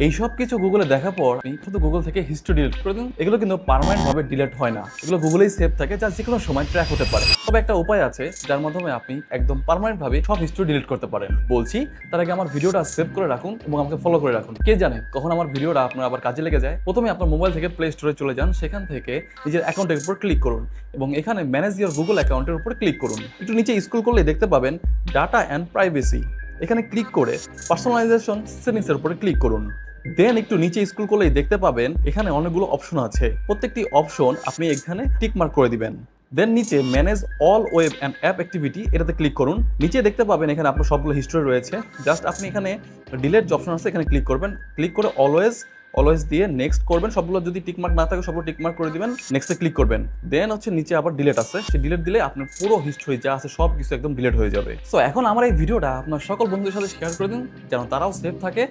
এই সব কিছু গুগলে দেখার পর আপনি শুধু গুগল থেকে হিস্ট্রি ডিলিট করে দিন। এগুলো কিন্তু পার্মানেন্ট ভাবে ডিলিট হয় না, এগুলো গুগলেই সেভ থাকে, যা যে কোনো সময় ট্র্যাক হতে পারে। তবে একটা উপায় আছে যার মাধ্যমে আপনি একদম পার্মানেন্ট ভাবে সব হিস্ট্রি ডিলিট করতে পারেন। বলছি তার আগে আমার ভিডিওটা সেভ করে রাখুন এবং আমাকে ফলো করে রাখুন। কে জানে কখন আমার ভিডিওটা আপনার আবার কাজে লেগে যায়। প্রথমে আপনার মোবাইল থেকে প্লে স্টোরে চলে যান, সেখান থেকে নিজের অ্যাকাউন্টের উপর ক্লিক করুন এবং এখানে ম্যানেজ ইওর গুগল অ্যাকাউন্টের উপর ক্লিক করুন। একটু নিচে স্ক্রল করলে দেখতে পাবেন ডাটা অ্যান্ড প্রাইভেসি। এখানে ক্লিক করে পার্সোনালাইজেশন সেটিংসের উপরে ক্লিক করুন। দেন একটু নিচে স্ক্রল করলেই দেখতে পাবেন এখানে অনেকগুলো অপশন আছে। প্রত্যেকটি অপশন আপনি এখানে টিক মার্ক করে দিবেন। দেন নিচে manage all web and app activity এটাতে ক্লিক করুন। নিচে দেখতে পাবেন এখানে আপনার সবগুলো হিস্ট্রি রয়েছে। জাস্ট আপনি এখানে ডিলেট যে অপশন আছে এখানে ক্লিক করবেন। ক্লিক করে অলওয়েজ দিয়ে নেক্সট করবেন। সবগুলো যদি টিকমার্ক না থাকে সবগুলো টিকমার্ক করে দিবেন, নেক্সটে ক্লিক করবেন। দেন হচ্ছে নিচে আবার ডিলেট আছে, সেই ডিলেট দিলে আপনার পুরো হিস্ট্রি যা আছে সব কিছু একদম ডিলেট হয়ে যাবে। সো এখন আমার এই ভিডিওটা আপনার সকল বন্ধুদের সাথে শেয়ার করে দিন যেন তারাও সেফ থাকে।